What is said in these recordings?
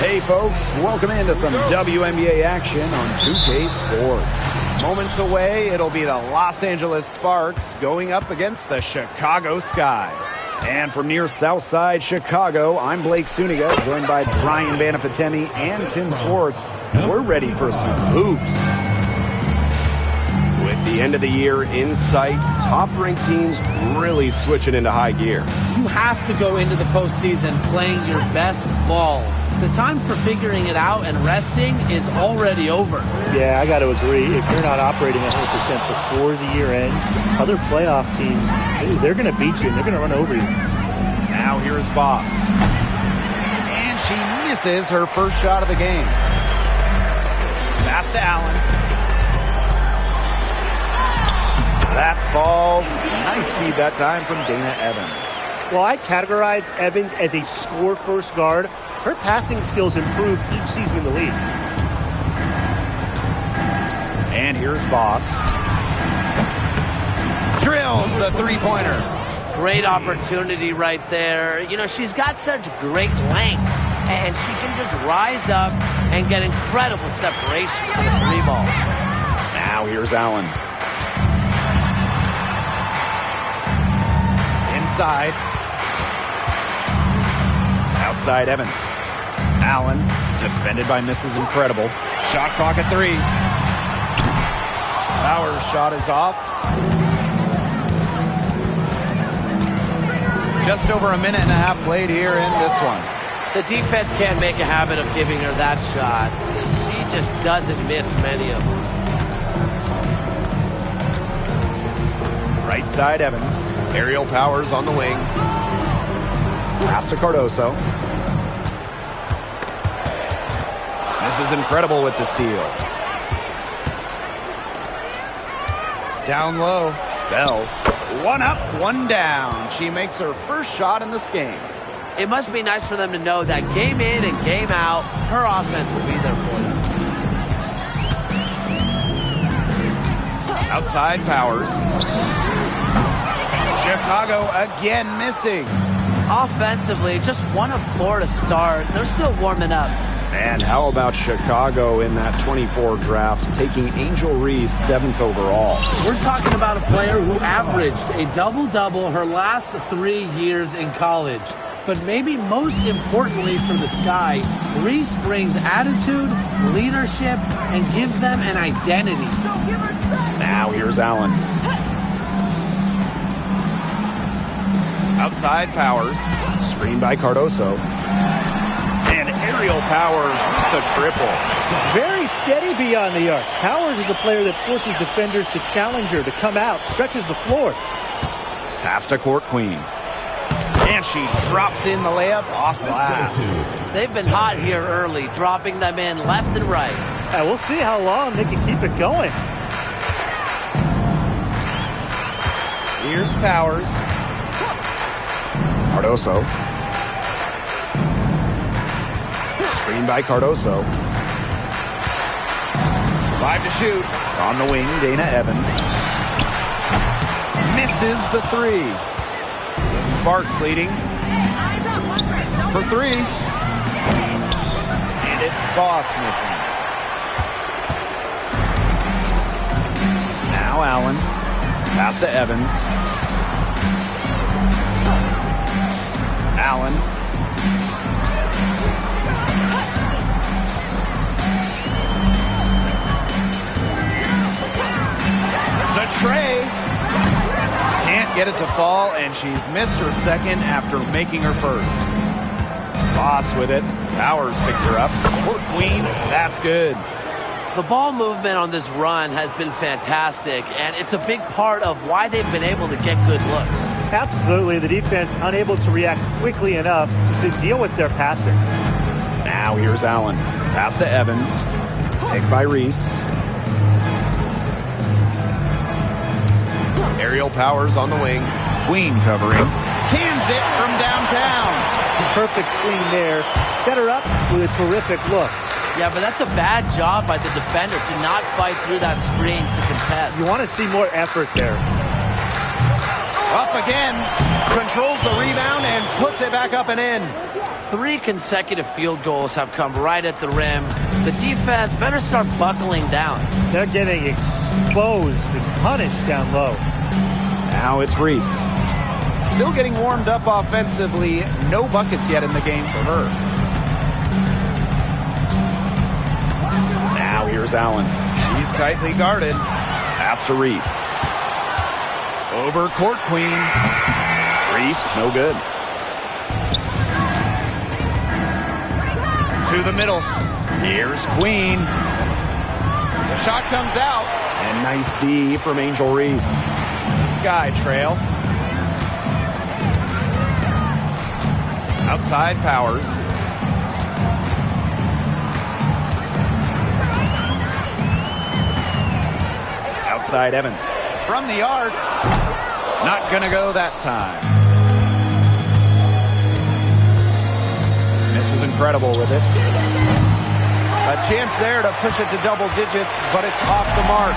Hey folks, welcome into some WNBA action on 2K Sports. Moments away, it'll be the Los Angeles Sparks going up against the Chicago Sky. And from near Southside Chicago, I'm Blake Suniga, joined by Brian Banafitemi and Tim Swartz. We're ready for some hoops. With the end of the year in sight, top-ranked teams really switching into high gear. You have to go into the postseason playing your best ball. The time for figuring it out and resting is already over. Yeah, I got to agree. If you're not operating 100% before the year ends, other playoff teams, they're going to beat you and they're going to run over you. Now here's Boss. And she misses her first shot of the game. Pass to Allen. That falls. Nice feed that time from Dana Evans. Well, I categorize Evans as a score-first guard. Her passing skills improve each season in the league. And here's Boss. Drills the three-pointer. Great opportunity right there. You know, she's got such great length, and she can just rise up and get incredible separation for the three ball. Now here's Allen. Inside. Outside Evans. Allen, defended by Mrs. Incredible. Shot clock at 3. Bauer's shot is off. Just over a minute and a half played here in this one. The defense can't make a habit of giving her that shot. She just doesn't miss many of them. Right side Evans. Aerial powers on the wing. Pass to Cardoso. Mrs. Incredible with the steal. Down low. Bell. One up, one down. She makes her first shot in this game. It must be nice for them to know that game in and game out, her offense will be there for them. Outside Powers. Chicago again missing. Offensively, just 1 of 4 to start. They're still warming up. And how about Chicago in that 24 draft, taking Angel Reese 7th overall? We're talking about a player who averaged a double-double her last 3 years in college. But maybe most importantly for the Sky, Reese brings attitude, leadership, and gives them an identity. Now here's Allen. Outside Powers. Screen by Cardoso. And aerial Powers with the triple. Very steady beyond the arc. Powers is a player that forces defenders to challenge her, to come out, stretches the floor. Pass to Court Queen. And she drops in the layup off glass. They've been hot here early, dropping them in left and right. We'll see how long they can keep it going. Here's Powers. Cardoso. Screen by Cardoso. 5 to shoot. On the wing, Dana Evans. Misses the 3. The Sparks leading for 3. And it's Boss missing. Now Allen. Pass to Evans. Allen. The tray. Can't get it to fall, and she's missed her second after making her first. Boss with it. Powers picks her up. Court Queen, that's good. The ball movement on this run has been fantastic, and it's a big part of why they've been able to get good looks. Absolutely, the defense unable to react quickly enough to deal with their passing. Now here's Allen. Pass to Evans. Picked by Reese. Aerial powers on the wing. Queen covering. Cans it from downtown. Perfect screen there. Set her up with a terrific look. Yeah, but that's a bad job by the defender to not fight through that screen to contest. You want to see more effort there. Up again. Controls the rebound and puts it back up and in. 3 consecutive field goals have come right at the rim. The defense better start buckling down. They're getting exposed and punished down low. Now it's Reese. Still getting warmed up offensively. No buckets yet in the game for her. Now here's Allen. She's tightly guarded. Pass to Reese. Over court queen. Reese, no good. To the middle. Here's Queen. The shot comes out. And nice D from Angel Reese. Sky trail. Outside Powers. Outside Evans. From the arc. Not gonna go that time. Misses incredible with it. A chance there to push it to double digits, but it's off the mark.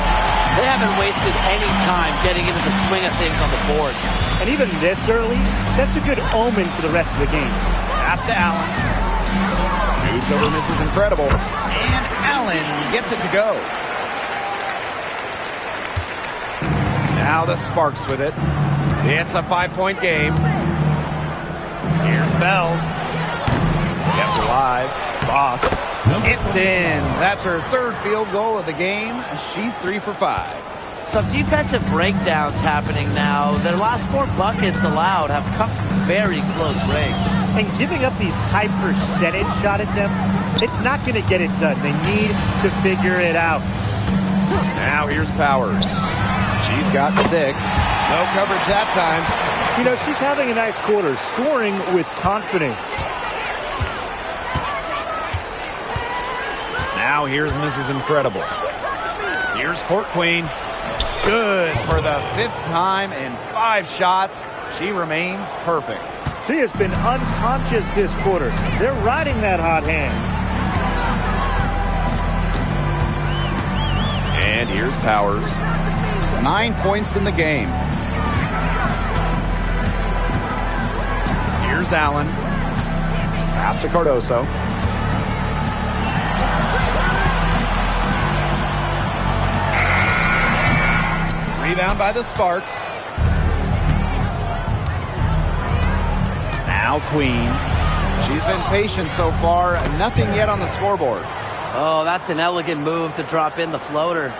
They haven't wasted any time getting into the swing of things on the boards. And even this early, that's a good omen for the rest of the game. Pass to Allen. Shoots over Mrs. Incredible. And Allen gets it to go. Now the Sparks with it. It's a 5-point game. Here's Bell. Kept alive. Boss. It's in. That's her 3rd field goal of the game. She's 3 for 5. Some defensive breakdowns happening now. Their last 4 buckets allowed have come from very close range. And giving up these high percentage shot attempts, it's not going to get it done. They need to figure it out. Now here's Powers. She's got 6. No coverage that time. You know, she's having a nice quarter, scoring with confidence. Now here's Mrs. Incredible. Here's Court Queen. Good for the 5th time in 5 shots. She remains perfect. She has been unconscious this quarter. They're riding that hot hand. And here's Powers. 9 points in the game. Here's Allen. Pass to Cardoso. Rebound by the Sparks. Now Queen. She's been patient so far. Nothing yet on the scoreboard. Oh, that's an elegant move to drop in the floater.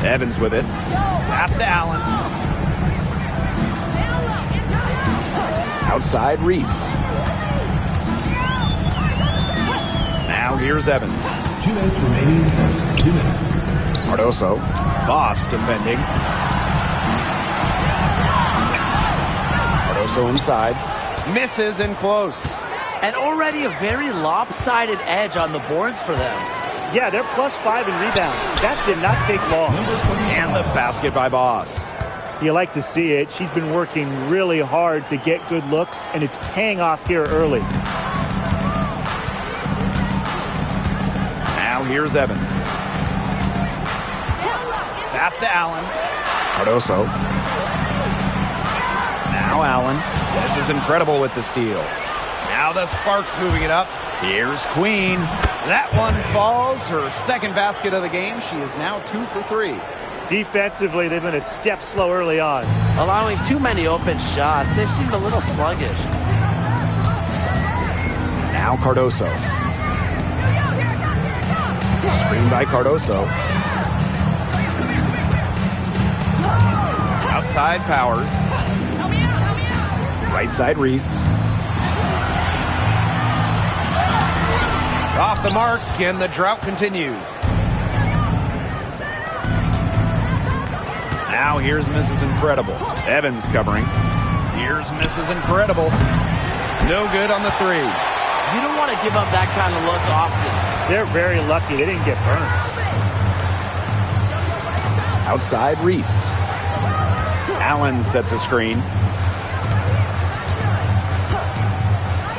Evans with it. Pass to Allen. Outside Reese. Now here's Evans. 2 minutes remaining in the first. 2 minutes. Cardoso. Boss defending. Cardoso inside. Misses and close. And already a very lopsided edge on the boards for them. Yeah, they're +5 in rebounds. That did not take long. And the basket by Boss. You like to see it. She's been working really hard to get good looks, and it's paying off here early. Now here's Evans. Pass to Allen. Cardoso. Now Allen. This is incredible with the steal. Now the Sparks moving it up. Here's Queen. That one falls. Her 2nd basket of the game. She is now 2 for 3. Defensively, they've been a step slow early on. Allowing too many open shots. They've seemed a little sluggish. Now Cardoso. Screen by Cardoso. Outside Powers. Right side Reese. Off the mark, and the drought continues. Now here's Mrs. Incredible. Evans covering. Here's Mrs. Incredible. No good on the 3. You don't want to give up that kind of look often. They're very lucky they didn't get burnt. Outside Reese. Allen sets a screen.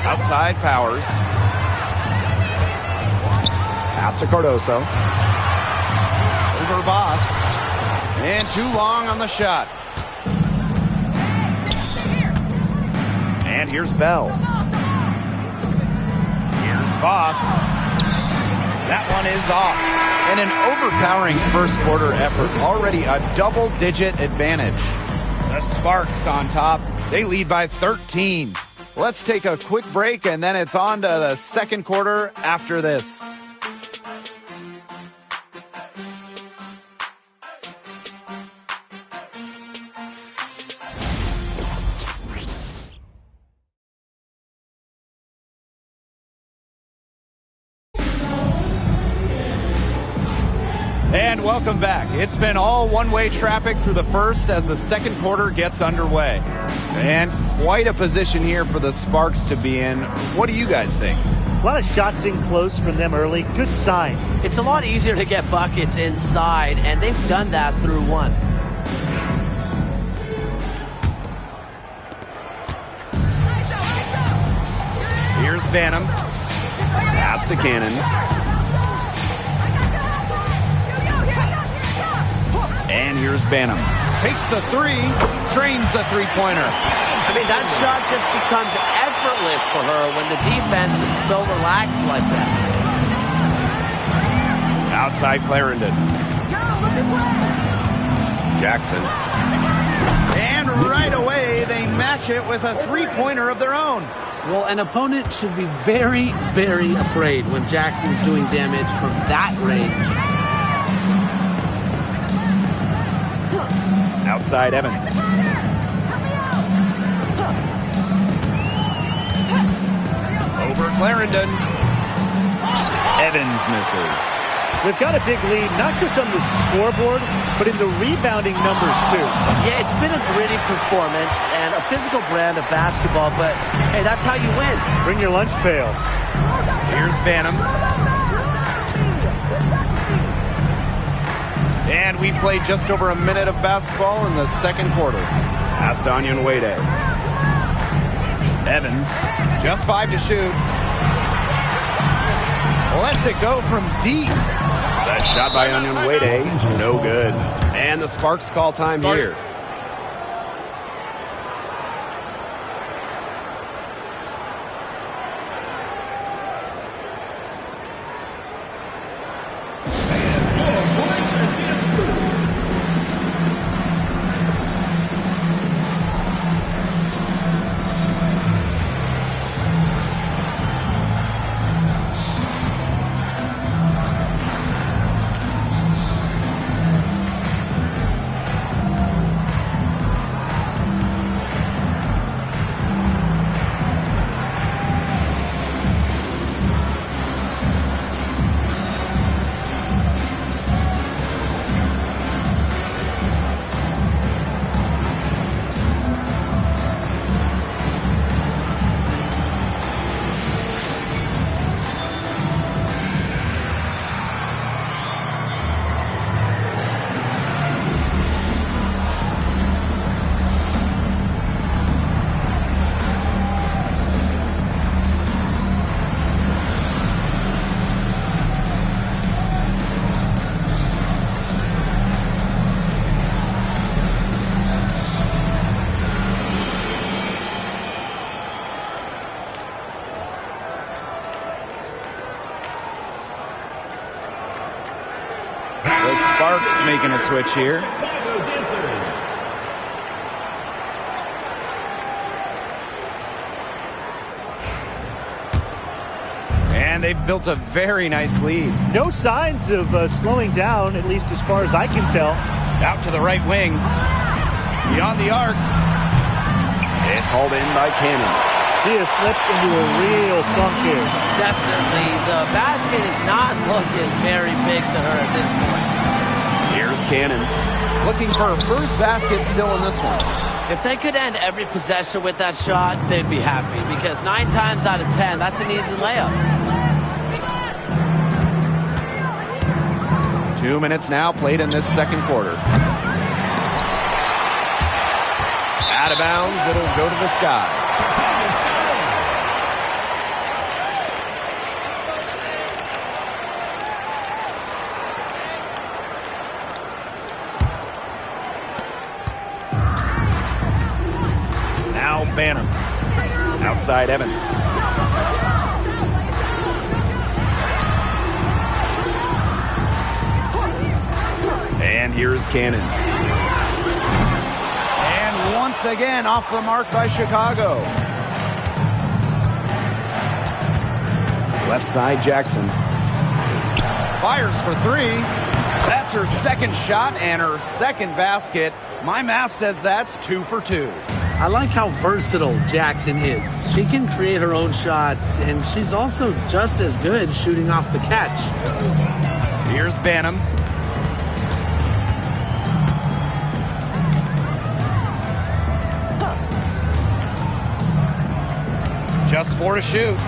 Outside Powers. Pass to Cardoso. Over Boss. And too long on the shot. And here's Bell. Here's Boss. That one is off. And an overpowering first quarter effort. Already a double-digit advantage. The Sparks on top. They lead by 13. Let's take a quick break, and then it's on to the second quarter after this. And welcome back. It's been all one-way traffic through the first as the second quarter gets underway. And quite a position here for the Sparks to be in. What do you guys think? A lot of shots in close from them early. Good sign. It's a lot easier to get buckets inside, and they've done that through one. Here's Banham. Pass to Cannon. And here's Banham. Takes the three, drains the three-pointer. I mean, that shot just becomes effortless for her when the defense is so relaxed like that. Outside Clarendon. Jackson. And right away, they match it with a three-pointer of their own. Well, an opponent should be very, very afraid when Jackson's doing damage from that range. Outside Evans. Over Clarendon. Evans misses. They've got a big lead, not just on the scoreboard, but in the rebounding numbers, too. Yeah, it's been a gritty performance and a physical brand of basketball, but, hey, that's how you win. Bring your lunch pail. Here's Banham. And we played just over a minute of basketball in the second quarter. Pass to Onyenwere. Evans, just 5 to shoot. Lets it go from deep. That shot by Onyenwere, no good. And the Sparks call time here. Sparks making a switch here. And they've built a very nice lead. No signs of slowing down, at least as far as I can tell. Out to the right wing. Beyond the arc. It's hauled in by Cannon. She has slipped into a real funk here. Definitely. The basket is not looking very big to her at this point. Here's Cannon. Looking for her first basket still in this one. If they could end every possession with that shot, they'd be happy. Because 9 times out of 10, that's an easy layup. 2 minutes now played in this second quarter. Out of bounds, it'll go to the sky. Banham. Outside Evans. And here's Cannon. And once again off the mark by Chicago. Left side Jackson. Fires for three. That's her second shot and her second basket. My math says that's 2 for 2. I like how versatile Jackson is. She can create her own shots, and she's also just as good shooting off the catch. Here's Banham. Just 4 to shoot.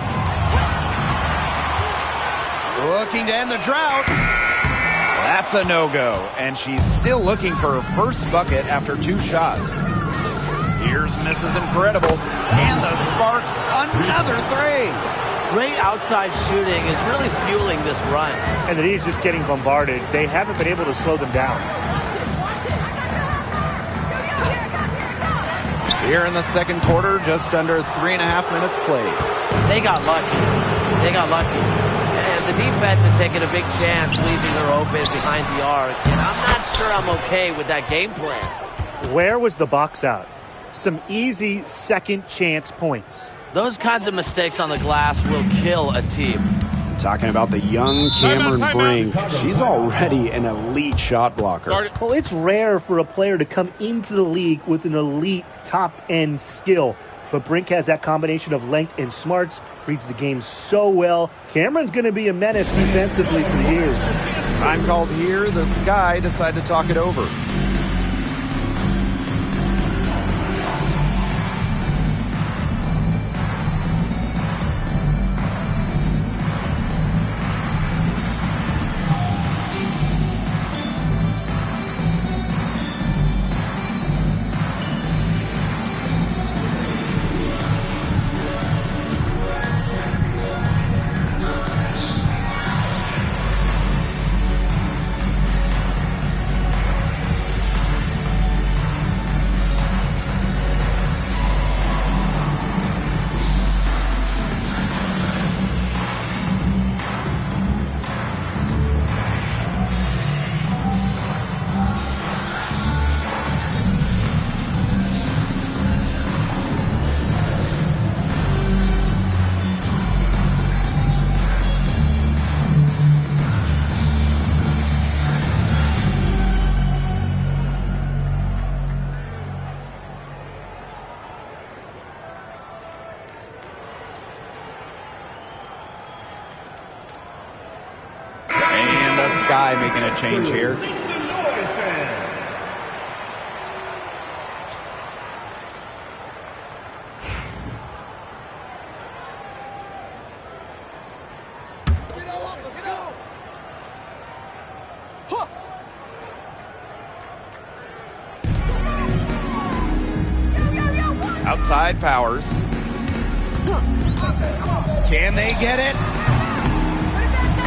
Looking to end the drought. That's a no-go, and she's still looking for her first bucket after 2 shots. Here's Mrs. Incredible, and the Sparks another 3. Great outside shooting is really fueling this run. And the Heat's just getting bombarded. They haven't been able to slow them down. Here in the second quarter, just under 3.5 minutes played. They got lucky. They got lucky. And the defense is taking a big chance, leaving her open behind the arc. And I'm not sure I'm okay with that game plan. Where was the box out? Some easy second chance points. Those kinds of mistakes on the glass will kill a team. Talking about the young Cameron Brink. She's already an elite shot blocker. Well, it's rare for a player to come into the league with an elite top-end skill. But Brink has that combination of length and smarts, reads the game so well. Cameron's going to be a menace defensively for years. Time called here. The Sky decide to talk it over. Sky making a change here. Outside Powers. Can they get it?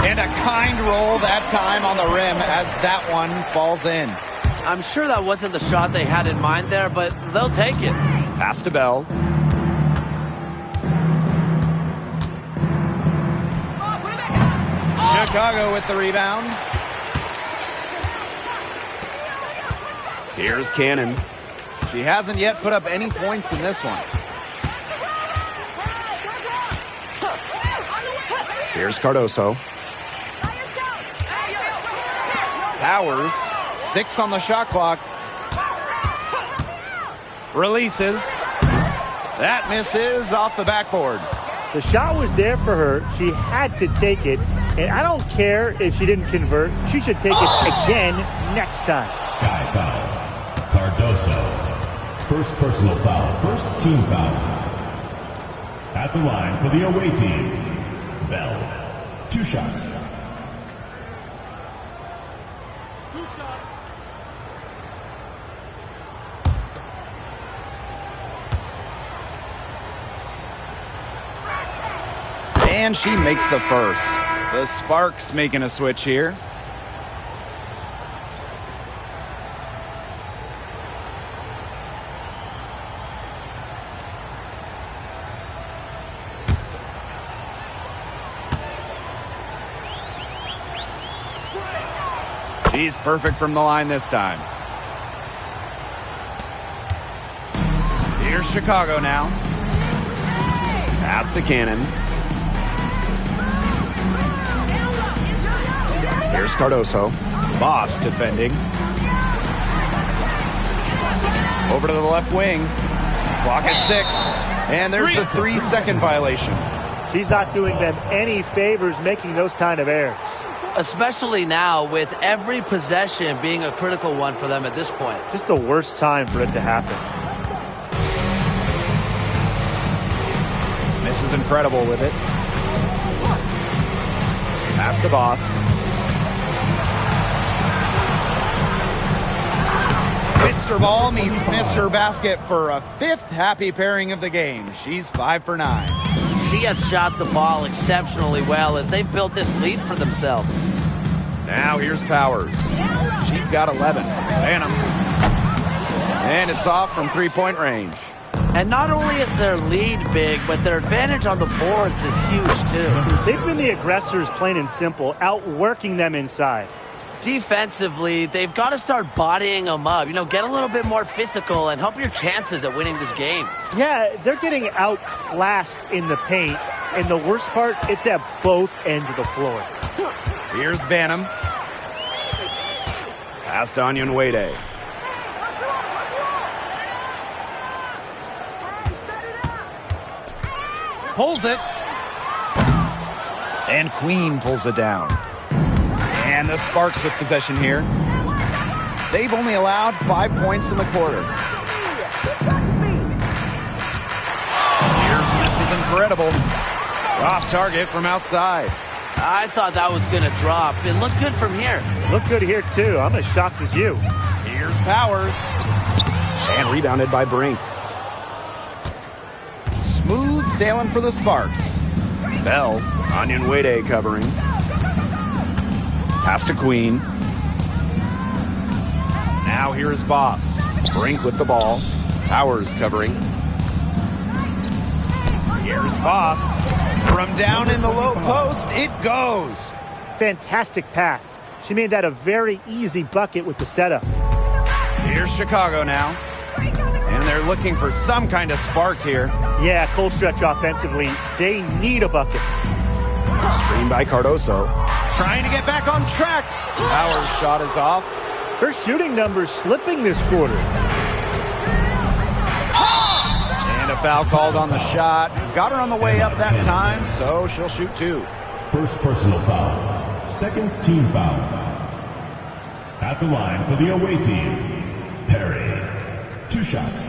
And a kind roll that time on the rim as that one falls in. I'm sure that wasn't the shot they had in mind there, but they'll take it. Pass to Bell. Chicago with the rebound. Here's Cannon. She hasn't yet put up any points in this one. Here's Cardoso. Powers, 6 on the shot clock. Releases. That misses off the backboard. The shot was there for her. She had to take it. And I don't care if she didn't convert. She should take it again next time. Sky foul. Cardoso. First personal foul. First team foul. At the line for the away team. Bell. 2 shots. And she makes the first. The Sparks making a switch here. She's perfect from the line this time. Here's Chicago now. Pass to Cannon. Here's Cardoso. Boss defending. Over to the left wing. Clock at 6. And there's the 3-second violation. She's not doing them any favors making those kind of errors. Especially now with every possession being a critical one for them at this point. Just the worst time for it to happen. This is incredible with it. Pass to Boss. Mr. Ball meets Mr. Basket for a 5th happy pairing of the game. She's 5 for 9. She has shot the ball exceptionally well as they've built this lead for themselves. Now here's Powers. She's got 11. Banham. And it's off from 3-point range. And not only is their lead big, but their advantage on the boards is huge too. They've been the aggressors, plain and simple, outworking them inside. Defensively, they've got to start bodying them up. Get a little bit more physical and help your chances at winning this game. Yeah, they're getting outclassed in the paint. And the worst part, it's at both ends of the floor. Here's Banham. Pass to Onyenwere. Pulls it. And Queen pulls it down. And the Sparks with possession here. They've only allowed 5 points in the quarter. Here's Mrs. Incredible. Off target from outside. I thought that was going to drop. It looked good from here. Look good here, too. I'm as shocked as you. Here's Powers. And rebounded by Brink. Smooth sailing for the Sparks. Bell. Onyenwere covering. Pass to Queen. Now here is Boss. Brink with the ball. Powers covering. Here's Boss. From down in the low post, it goes. Fantastic pass. She made that a very easy bucket with the setup. Here's Chicago now. And they're looking for some kind of spark here. Yeah, cold stretch offensively. They need a bucket. Screen by Cardoso. Trying to get back on track. Powers' shot is off. Her shooting numbers slipping this quarter. And a foul called on the shot. Got her on the way up that time, so she'll shoot 2. First personal foul. Second team foul. At the line for the away team, Perry. 2 shots.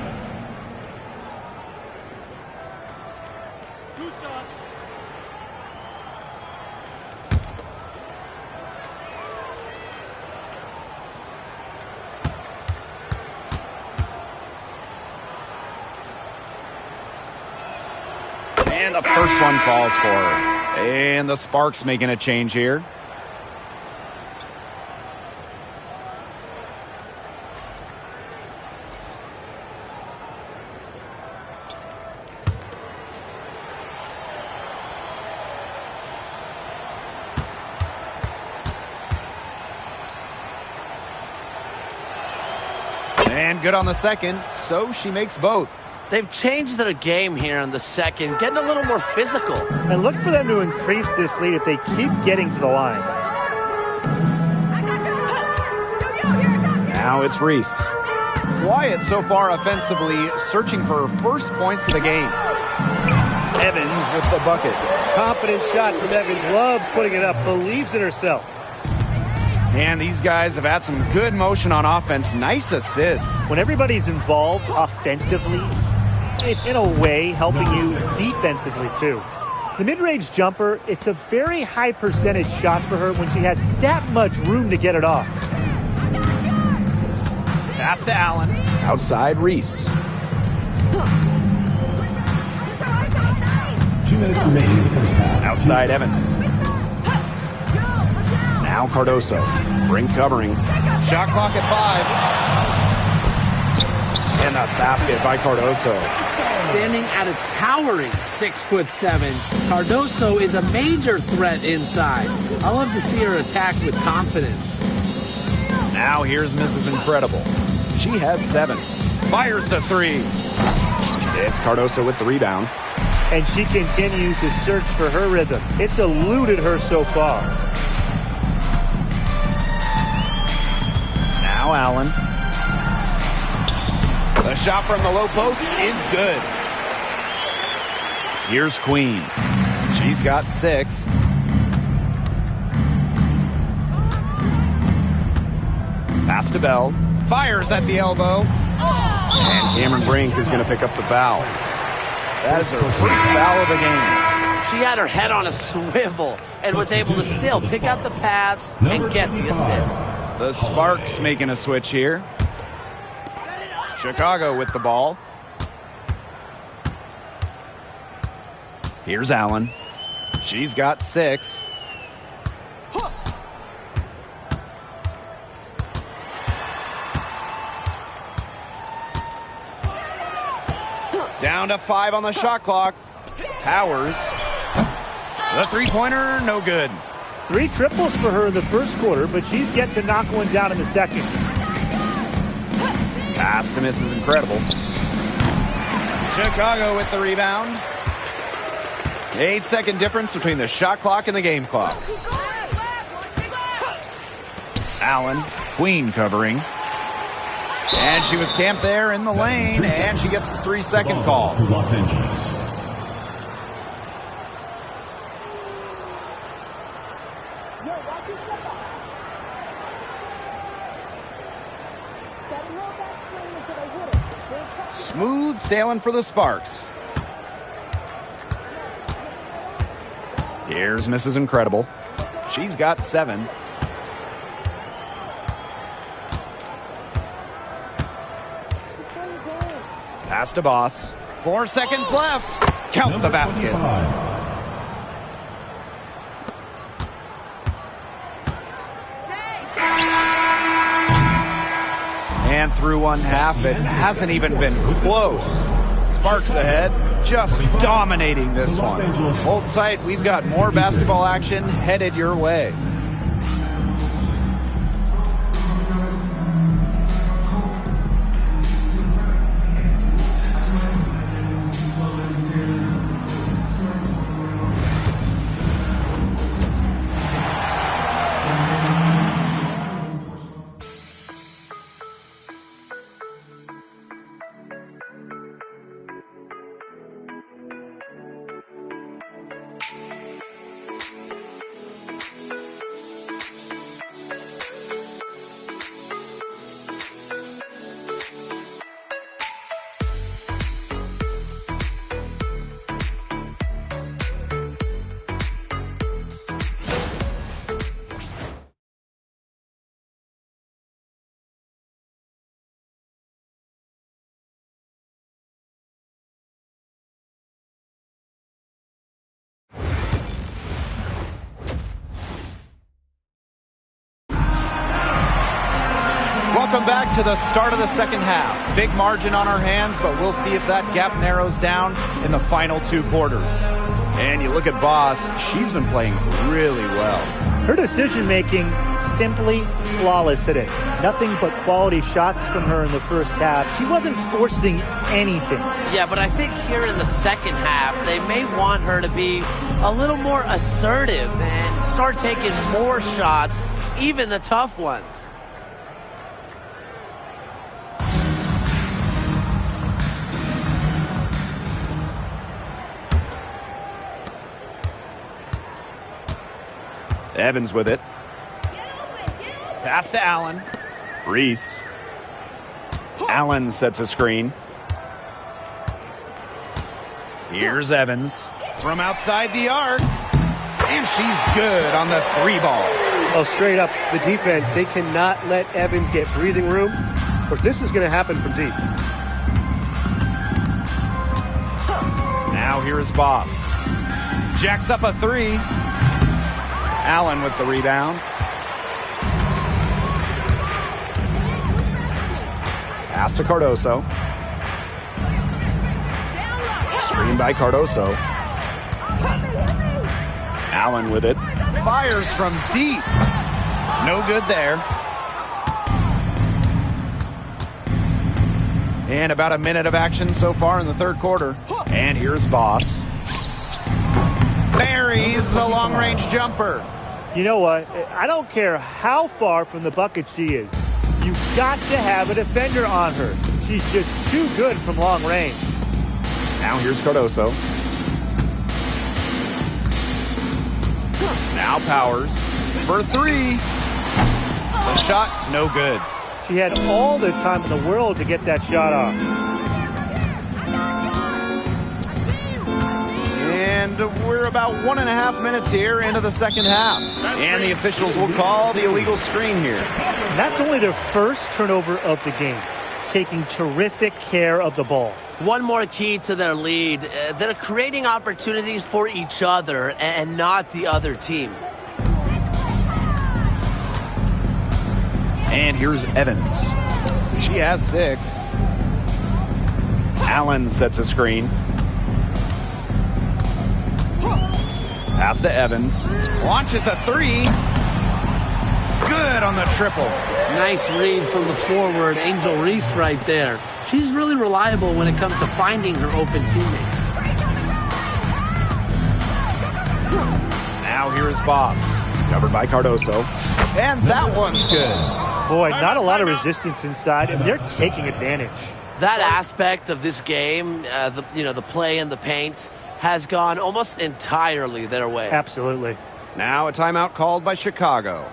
And the first one falls for her. And the Sparks making a change here. And good on the second, so she makes both. They've changed their game here in the second, getting a little more physical. And look for them to increase this lead if they keep getting to the line. Now it's Reese. Wyatt so far offensively searching for her first points of the game. Evans with the bucket. Confident shot from Evans. Loves putting it up. Believes in herself. And these guys have had some good motion on offense. Nice assists. When everybody's involved offensively, it's in a way helping you defensively too. The mid-range jumper, it's a very high percentage shot for her when she has that much room to get it off. Pass to Allen. Outside Reese. 2 minutes remaining in the first half. Outside Evans. Now Cardoso. Brink covering. Shot clock at 5. And a basket by Cardoso. Standing at a towering 6'7", Cardoso is a major threat inside. I love to see her attack with confidence. Now here's Mrs. Incredible. She has 7. Fires the 3. It's Cardoso with the rebound. And she continues to search for her rhythm. It's eluded her so far. Now Allen. The shot from the low post is good. Here's Queen. She's got 6. Pass to Bell. Fires at the elbow. And Cameron Brink is going to pick up the foul. That is her first foul of the game. She had her head on a swivel and was able to still pick out the pass and get the assist. The Sparks making a switch here. Chicago with the ball. Here's Allen. She's got 6. Down to 5 on the shot clock. Powers. The three-pointer, no good. 3 triples for her in the first quarter, but she's yet to knock one down in the second. Pass to Mrs. Incredible. Chicago with the rebound. 8-second difference between the shot clock and the game clock. Allen, Queen covering. And she was camped there in the lane, and she gets the 3-second call. To Los Angeles. Smooth sailing for the Sparks. Here's Mrs. Incredible. She's got 7. Pass to Boss. 4 seconds left. Count the basket. 25. And through one half, it hasn't even been close. Sparks ahead, just dominating this one. Hold tight, we've got more basketball action headed your way. Welcome back to the start of the second half. Big margin on our hands, but we'll see if that gap narrows down in the final 2 quarters. And you look at Boss, she's been playing really well. Her decision-making simply flawless today. Nothing but quality shots from her in the first half. She wasn't forcing anything. Yeah, but I think here in the second half, they may want her to be a little more assertive and start taking more shots, even the tough ones. Evans with it. Pass to Allen. Reese. Allen sets a screen. Here's Evans from outside the arc. And she's good on the 3-ball. Well, straight up, the defense, they cannot let Evans get breathing room, or this is going to happen from deep. Now here's Boss. Jacks up a 3. Allen with the rebound. Pass to Cardoso. Screen by Cardoso. Allen with it. Fires from deep. No good there. And about a minute of action so far in the third quarter. And here's Boss. Buries the long-range jumper. You know what? I don't care how far from the bucket she is. You've got to have a defender on her. She's just too good from long range. Now here's Cardoso. Now Powers for three. The shot, no good. She had all the time in the world to get that shot off. And we're about 1.5 minutes here into the second half. And the officials will call the illegal screen here. That's only their first turnover of the game, taking terrific care of the ball. One more key to their lead. They're creating opportunities for each other and not the other team. And here's Evans. She has 6. Allen sets a screen. Pass to Evans. Launches a 3. Good on the triple. Nice read from the forward, Angel Reese, right there. She's really reliable when it comes to finding her open teammates. Now here's Boss. Covered by Cardoso. And that one's good. Boy, not a lot of resistance inside, and they're taking advantage. That aspect of this game, the play in the paint, has gone almost entirely their way. Absolutely. Now a timeout called by Chicago.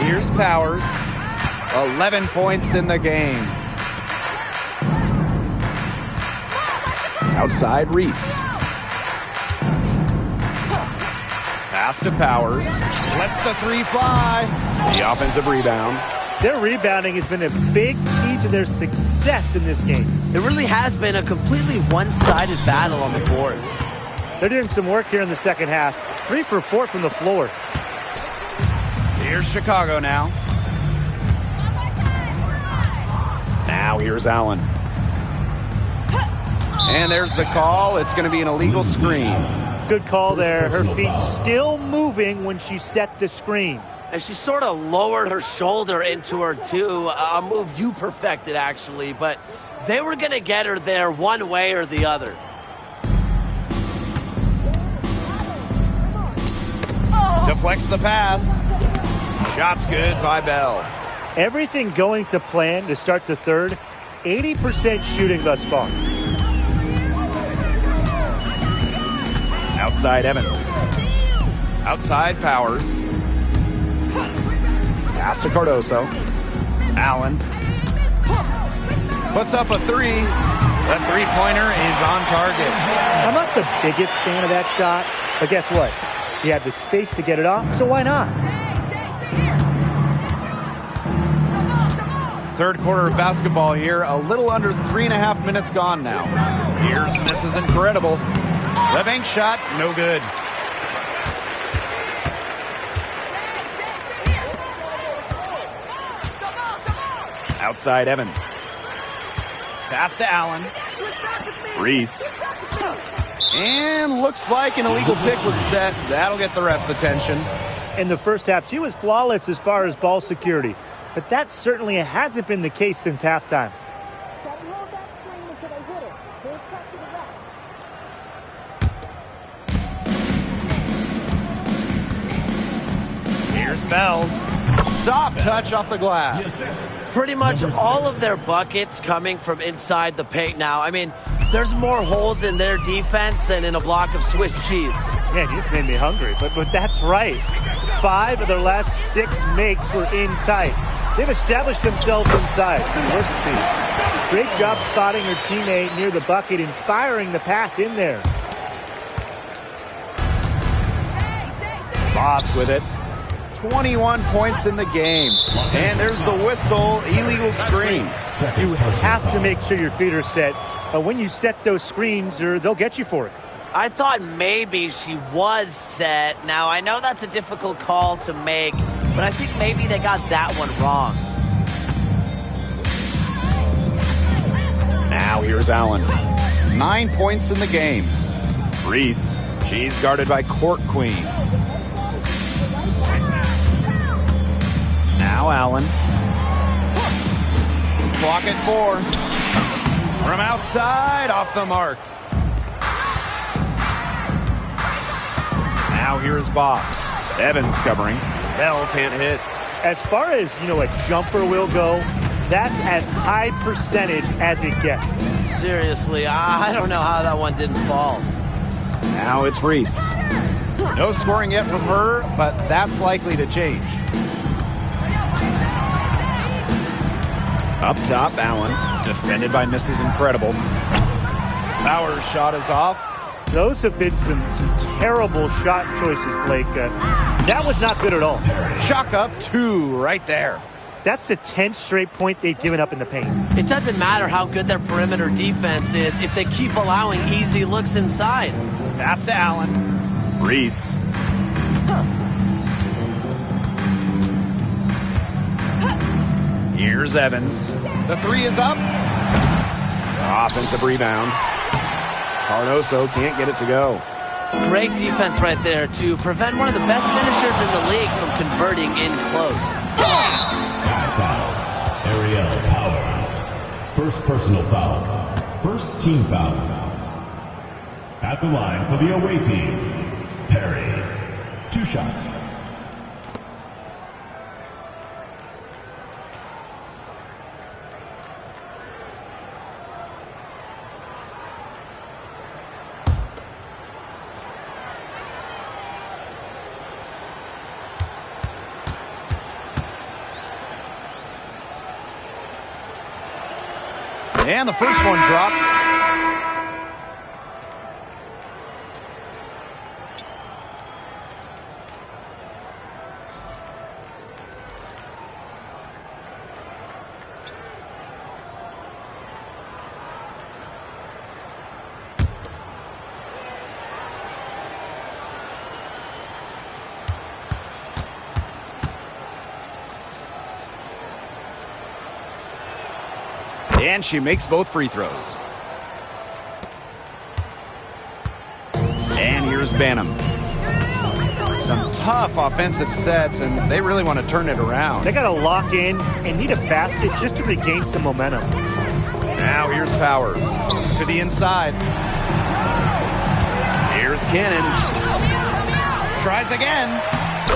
Here's Powers. 11 points in the game. Outside Reese. Pass to Powers. Lets the 3 fly. The offensive rebound. Their rebounding has been a big key to their success in this game. It really has been a completely one-sided battle on the boards. They're doing some work here in the second half. 3 for 4 from the floor. Here's Chicago now. Now here's Allen. And there's the call. It's going to be an illegal screen. Good call there. Her feet still moving when she set the screen. And she sort of lowered her shoulder into her, too. A move you perfected, actually. But they were going to get her there one way or the other. Deflects the pass. Shot's good by Bell. Everything going to plan to start the third. 80% shooting thus far. Outside Evans. Outside Powers. Pass to Cardoso. Allen. Puts up a 3. The three-pointer is on target. I'm not the biggest fan of that shot, but guess what? He had the space to get it off, so why not? Third quarter of basketball here. A little under 3.5 minutes gone now. Here's misses incredible. The bank shot, no good. Outside Evans. Pass to Allen. Reese. And looks like an illegal pick was set. That'll get the ref's attention. In the first half, she was flawless as far as ball security, but that certainly hasn't been the case since halftime. Here's Bell. Soft touch off the glass. Pretty much all of their buckets coming from inside the paint now. I mean, there's more holes in their defense than in a block of Swiss cheese. Man, you just made me hungry, but that's right. 5 of their last 6 makes were in tight. They've established themselves inside. Where's the cheese? Great job spotting her teammate near the bucket and firing the pass in there. Boss with it. 21 points in the game. And there's the whistle, illegal screen. You have to make sure your feet are set. But when you set those screens, they'll get you for it. I thought maybe she was set. Now, I know that's a difficult call to make, but I think maybe they got that one wrong. Now here's Allen. 9 points in the game. Reese. She's guarded by Court Queen. Now Allen. Clock at 4. From outside, off the mark. Now here's Boss. Evans covering. Bell can't hit. As far as, a jumper will go, that's as high percentage as it gets. Seriously, I don't know how that one didn't fall. Now it's Reese. No scoring yet from her, but that's likely to change. Up top, Allen. Defended by Mrs. Incredible. Bauer's shot is off. Those have been some terrible shot choices, Blake. That was not good at all. Chalk up 2 right there. That's the 10th straight point they've given up in the paint. It doesn't matter how good their perimeter defense is if they keep allowing easy looks inside. Pass to Allen. Reese. Here's Evans. The 3 is up. Offensive rebound. Cardoso can't get it to go. Great defense right there to prevent one of the best finishers in the league from converting in close. Sky foul. Ariel Powers. First personal foul. First team foul. At the line for the away team, Perry. 2 shots. And the first one drops. And she makes both free throws. And here's Banham. Some tough offensive sets, and they really want to turn it around. They got to lock in and need a basket just to regain some momentum. Now here's Powers to the inside. Here's Cannon. Tries again,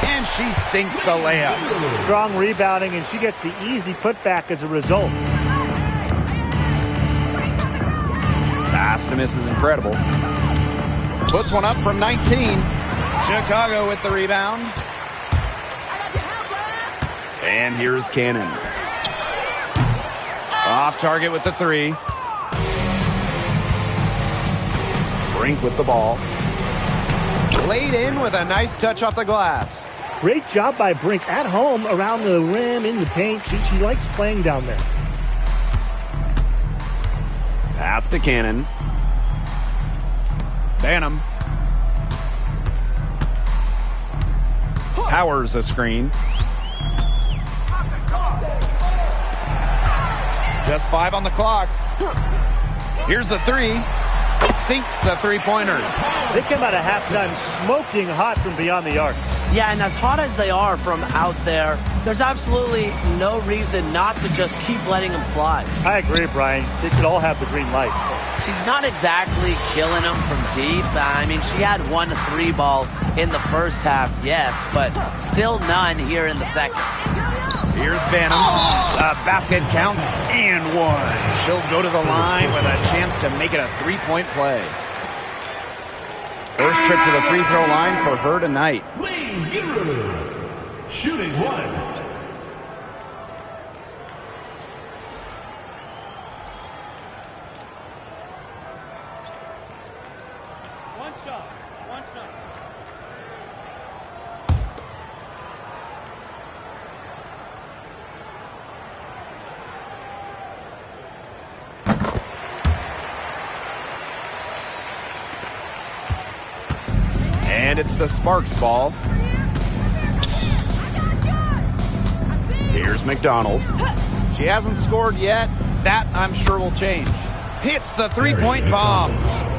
and she sinks the layup. Strong rebounding, and she gets the easy putback as a result. Pass to Mrs. Incredible. Puts one up from 19. Chicago with the rebound. And here's Cannon. Off target with the 3. Brink with the ball. Laid in with a nice touch off the glass. Great job by Brink at home, around the rim, in the paint. She likes playing down there. Pass to Cannon. Banham. Powers a screen. Just 5 on the clock. Here's the three. Sinks the three-pointer. They came out of halftime smoking hot from beyond the arc. Yeah, and as hot as they are from out there, there's absolutely no reason not to just keep letting them fly. I agree, Brian. They could all have the green light. She's not exactly killing them from deep. I mean, she had 1 3 ball in the first half, yes, but still none here in the second. Here's Banham. The basket counts and one. She'll go to the line with a chance to make it a three-point play. First trip to the free throw line for her tonight. Shooting 1. One shot. And it's the Sparks ball. Here's McDonald. She hasn't scored yet. That, I'm sure, will change. Hits the three-point bomb.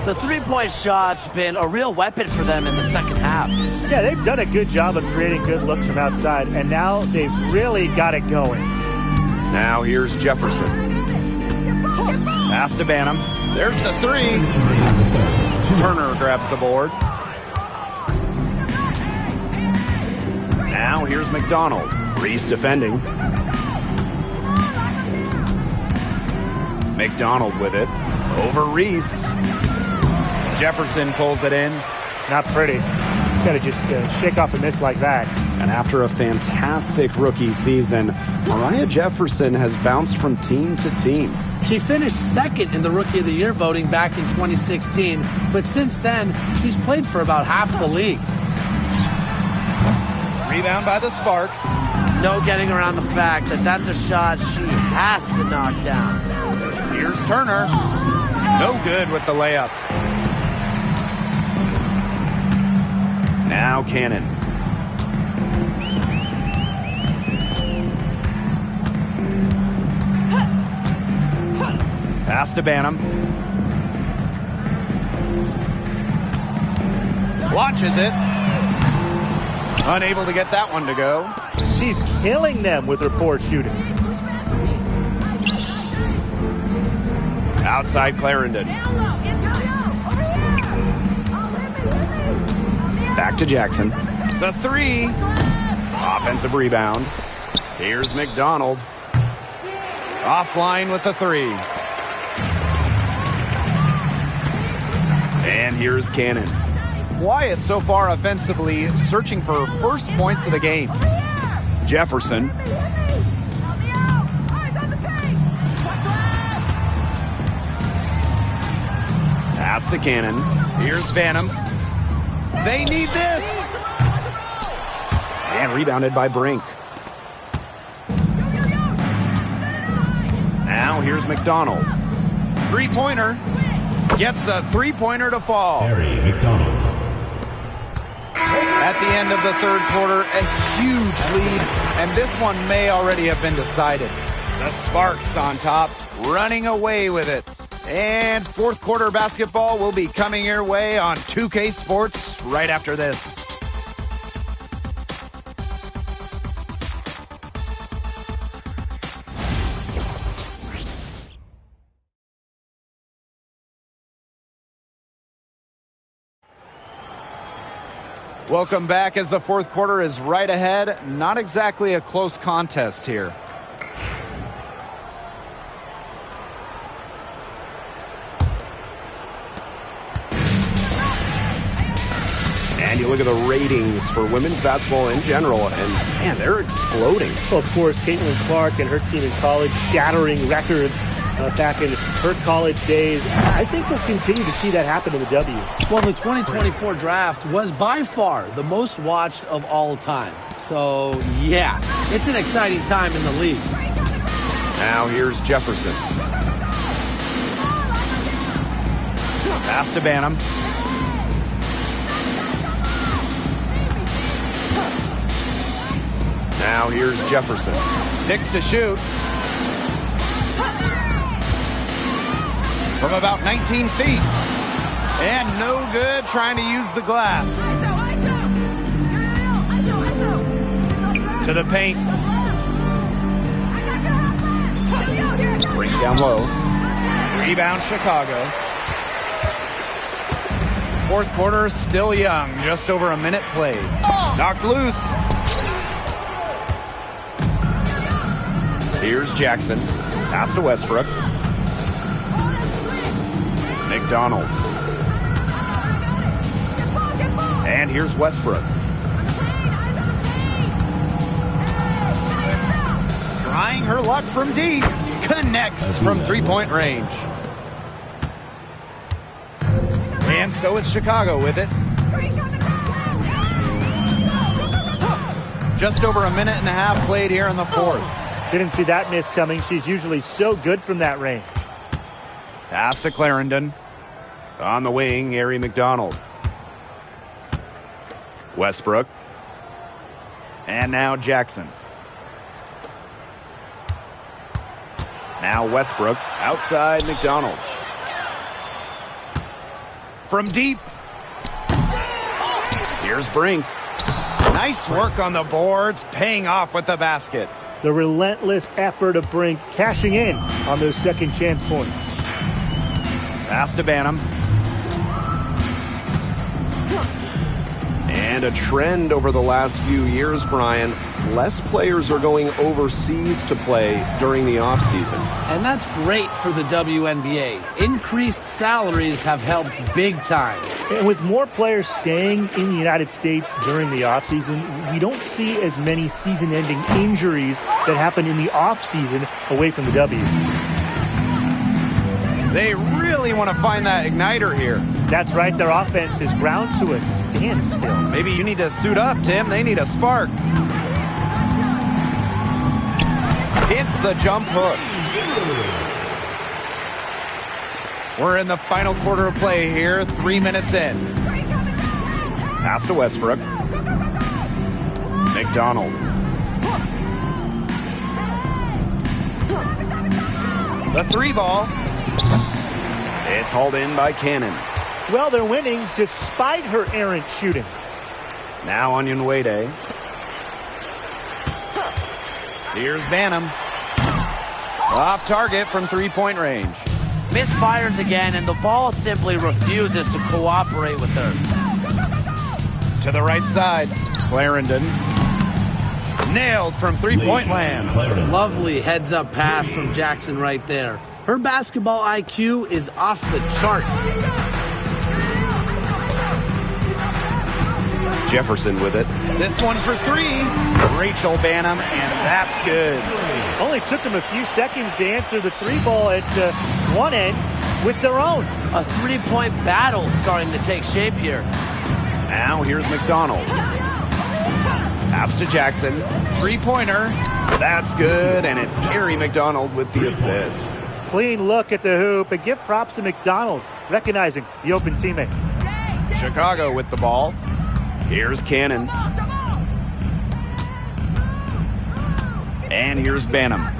The three-point shot's been a real weapon for them in the second half. Yeah, they've done a good job of creating good looks from outside, and now they've really got it going. Now here's Jefferson. Pass to Banham. There's the three. Turner grabs the board. Now here's McDonald. Reese defending. McDonald with it. Over Reese. Jefferson pulls it in. Not pretty. Got to just shake off a miss like that. And after a fantastic rookie season, Mariah Jefferson has bounced from team to team. She finished second in the Rookie of the Year voting back in 2016, but since then, she's played for about half the league. Rebound by the Sparks. No getting around the fact that that's a shot she has to knock down. Here's Turner. No good with the layup. Now Cannon. Pass to Banham. Launches it. Unable to get that one to go. She's killing them with her poor shooting. Outside Clarendon. Back to Jackson. The three. Offensive rebound. Here's McDonald. Offline with the three. And here's Cannon. Quiet so far offensively, searching for her first points of the game. Jefferson. Pass to Cannon. Here's Banham. They need this. And rebounded by Brink. Now here's McDonald. Three-pointer. Gets the three-pointer to fall. Harry McDonald. At the end of the third quarter, a huge lead, and this one may already have been decided. The Sparks on top, running away with it. And fourth quarter basketball will be coming your way on 2K Sports right after this. Welcome back as the fourth quarter is right ahead. Not exactly a close contest here. And you look at the ratings for women's basketball in general, and man, they're exploding. Well, of course, Caitlin Clark and her team in college shattering records back in her college days. I think we'll continue to see that happen in the W. Well, the 2024 draft was by far the most watched of all time. So, yeah, it's an exciting time in the league. Now here's Jefferson. Pass to Banham. Now here's Jefferson. 6 to shoot. from about 19 feet. And no good trying to use the glass. To the paint. Bring it down low. Rebound Chicago. Fourth quarter still young. Just over a minute played. Knocked loose. Here's Jackson. Pass to Westbrook. McDonald. And here's Westbrook. Trying her luck from deep. Connects from three-point range. And so it's Chicago with it. Just over a minute and a half played here in the fourth. Didn't see that miss coming. She's usually so good from that range. Pass to Clarendon. On the wing, Ari McDonald. Westbrook. And now Jackson. Now Westbrook. Outside McDonald. From deep. Here's Brink. Nice work on the boards, paying off with the basket. The relentless effort of Brink cashing in on those second chance points. Pass to Banham. And a trend over the last few years, Brian, less players are going overseas to play during the offseason. And that's great for the WNBA. Increased salaries have helped big time. And with more players staying in the United States during the offseason, we don't see as many season-ending injuries that happen in the offseason away from the W. They really want to find that igniter here. That's right. Their offense is ground to a standstill. Maybe you need to suit up, Tim. They need a spark. Hits the jump hook. We're in the final quarter of play here, 3 minutes in. Pass to Westbrook. McDonald. The three ball. It's hauled in by Cannon. Well, they're winning despite her errant shooting. Now Onion Wade. Here's Banham. Off target from three-point range. Misfires again, and the ball simply refuses to cooperate with her. To the right side. Clarendon. Nailed from three-point land. Lovely heads-up pass from Jackson right there. Her basketball IQ is off the charts. Jefferson with it. This one for three. Rachel Banham, and that's good. Only took them a few seconds to answer the three ball at one end with their own. A three-point battle starting to take shape here. Now here's McDonald. Pass to Jackson. Three-pointer. That's good, and it's Ari McDonald with the assist. Clean look at the hoop, and give props to McDonald, recognizing the open teammate. Chicago with the ball. Here's Cannon. And here's Banham.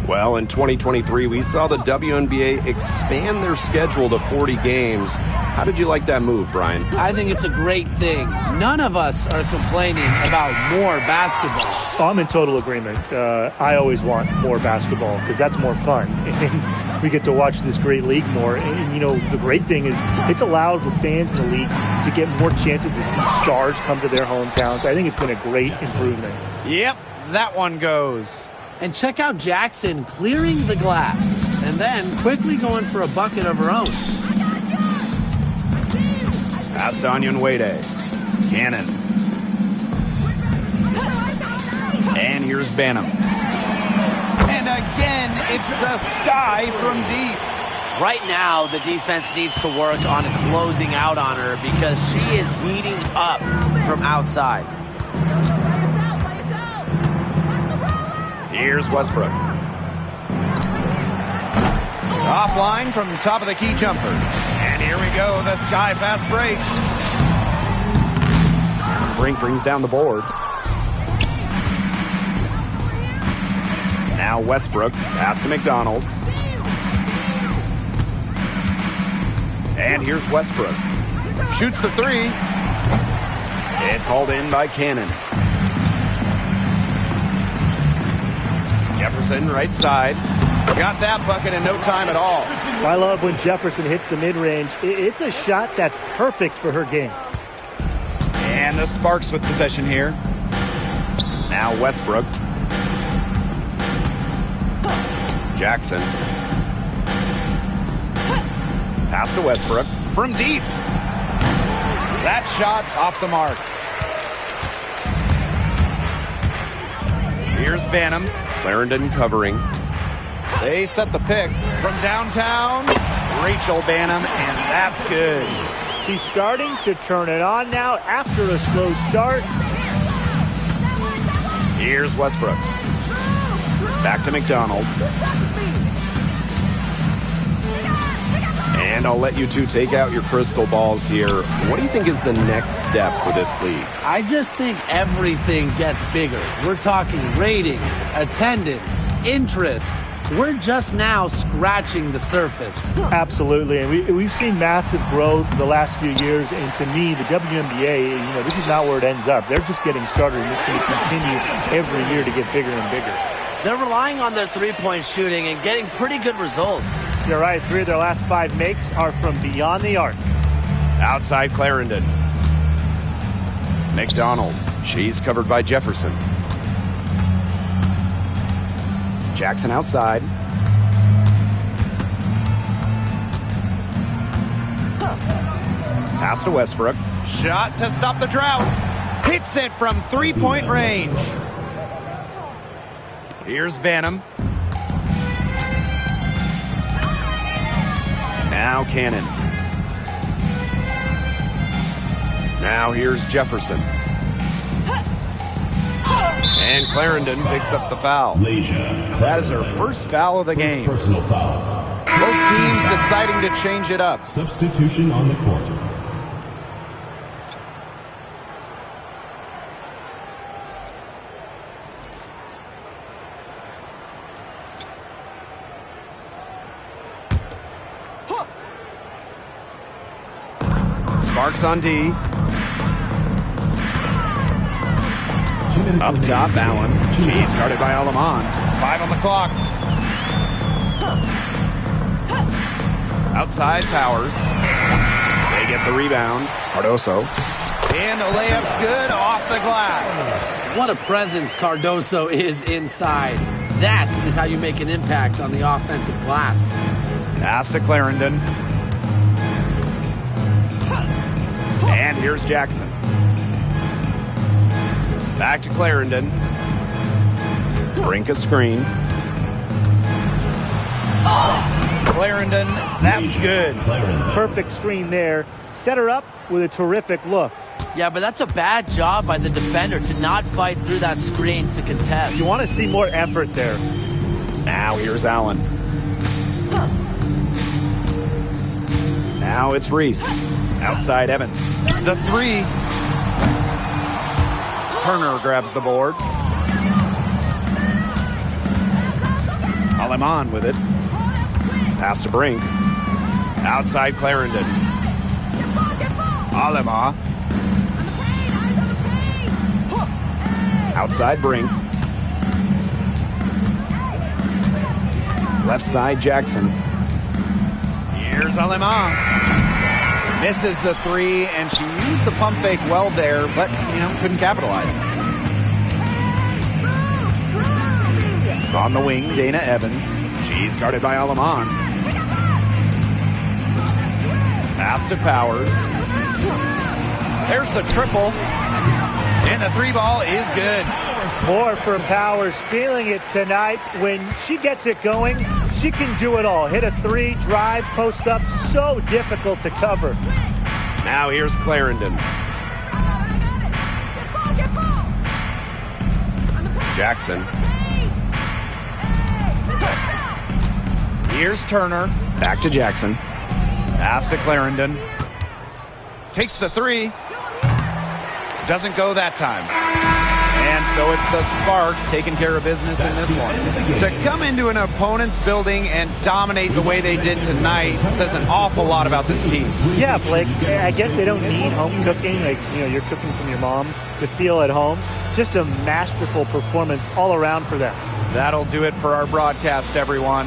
Well, in 2023, we saw the WNBA expand their schedule to 40 games. How did you like that move, Brian? I think it's a great thing. None of us are complaining about more basketball. Oh, I'm in total agreement. I always want more basketball because that's more fun. And we get to watch this great league more. And, you know, the great thing is it's allowed the fans in the league to get more chances to see stars come to their hometowns. I think it's been a great improvement. Yep, that one goes. And check out Jackson clearing the glass and then quickly going for a bucket of her own. Pass to Onion Wade. Cannon. And here's Banham. And again, it's the sky from deep. Right now, the defense needs to work on closing out on her because she is heating up from outside. Here's Westbrook. Offline from top of the key jumper. And here we go, the sky fast break. Brink brings down the board. Now Westbrook, pass to McDonald. And here's Westbrook. Shoots the three. It's hauled in by Cannon. Jefferson, right side. Got that bucket in no time at all. I love when Jefferson hits the mid-range. It's a shot that's perfect for her game. And the Sparks with possession here. Now Westbrook. Jackson. Pass to Westbrook. From deep. That shot off the mark. Here's Banham. Clarendon covering. They set the pick from downtown. Rachel Banham, and that's good. She's starting to turn it on now after a slow start. Here's Westbrook. Back to McDonald. And I'll let you two take out your crystal balls here. What do you think is the next step for this league? I just think everything gets bigger. We're talking ratings, attendance, interest. We're just now scratching the surface. Absolutely, and we've seen massive growth in the last few years, and to me, the WNBA, this is not where it ends up. They're just getting started, and it's going to continue every year to get bigger and bigger. They're relying on their three-point shooting and getting pretty good results. You're right, 3 of their last 5 makes are from beyond the arc. Outside Clarendon. McDonald. She's covered by Jefferson. Jackson outside. Pass to Westbrook. Shot to stop the drought. Hits it from three-point range. Here's Banham. Now Cannon. Now here's Jefferson. And Clarendon picks up the foul. That is her first foul of the game. Personal foul. Both teams deciding to change it up. Substitution on the court. Sparks on D. Up top, Allen. She's started by Alaman. 5 on the clock. Outside Powers. They get the rebound. Cardoso. And the layup's good off the glass. What a presence Cardoso is inside. That is how you make an impact on the offensive glass. Pass to Clarendon. And here's Jackson. Back to Clarendon. Brink a screen. Clarendon, that's good. Perfect screen there. Set her up with a terrific look. Yeah, but that's a bad job by the defender to not fight through that screen to contest. You want to see more effort there. Now here's Allen. Now it's Reese. Outside Evans. The three. Turner grabs the board. Alaman with it. Pass to Brink. Outside Clarendon. Alema. Outside Brink. Left side Jackson. Here's Alema. Misses the three, and she used the pump fake well there, but, couldn't capitalize. It's on the wing, Dana Evans. She's guarded by Alaman. Pass to Powers. There's the triple, and the three ball is good. More from Powers, feeling it tonight. When she gets it going, she can do it all. Hit a three, drive, post up, so difficult to cover. Now here's Clarendon. Jackson. Here's Turner. Back to Jackson. Pass to Clarendon. Takes the three. Doesn't go that time. And so it's the Sparks taking care of business in this one. To come into an opponent's building and dominate the way they did tonight says an awful lot about this team. Yeah, Blake, I guess they don't need home cooking, like, you're cooking from your mom, to feel at home. Just a masterful performance all around for them. That'll do it for our broadcast, everyone.